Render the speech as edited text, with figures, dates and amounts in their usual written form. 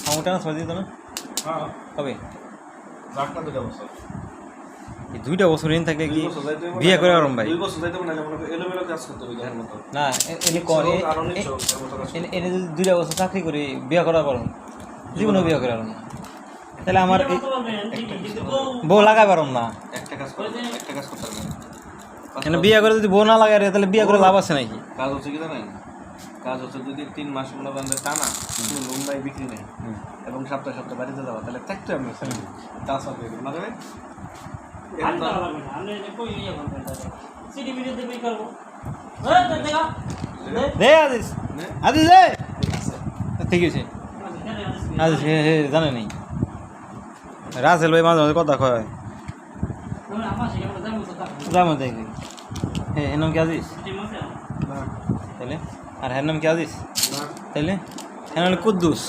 আমার ট্রান্সফার দিত না হ্যাঁ কবে যাকটা 2 বছর এই 2টা বছর ইন থাকে কি 2 বছর যাইতে বিয়ে করে আরম ভাই 2 বছর যাইতে মানে মনে এলোমেলো কাজ করতে হবে দেহের মতো না এনে করে এনে যদি 2টা বছর চাকরি করে বিয়ে করা পারো জীবনে বিয়ে করে আরম না তাহলে আমার বউ লাগাই পারম না একটা কাজ করতে হবে এনে বিয়ে করে যদি বউ না লাগাই তাহলে বিয়ে করে লাভ আছে নাকি কাজ হচ্ছে কি জানেন কাজ হচ্ছে 2-3 মাস মনে করেন টানা কোনো লোন নাই বিক্রি নেই এবং সপ্তাহে সপ্তাহে বাড়িতে যাওয়া তাহলে থাকতে আমি কাজ হবে না দেবে দে আজিজ আজিজ দে ঠিক আছে আজিজ হে জানে নেই রাসেল ভাই মাঝে মাঝে কথা কয় যাবো দেখি এর নাম কি আজিজ তাহলে আর হ্যার নাম কি আজিজ তাহলে হ্যাঁ কুদ্দুস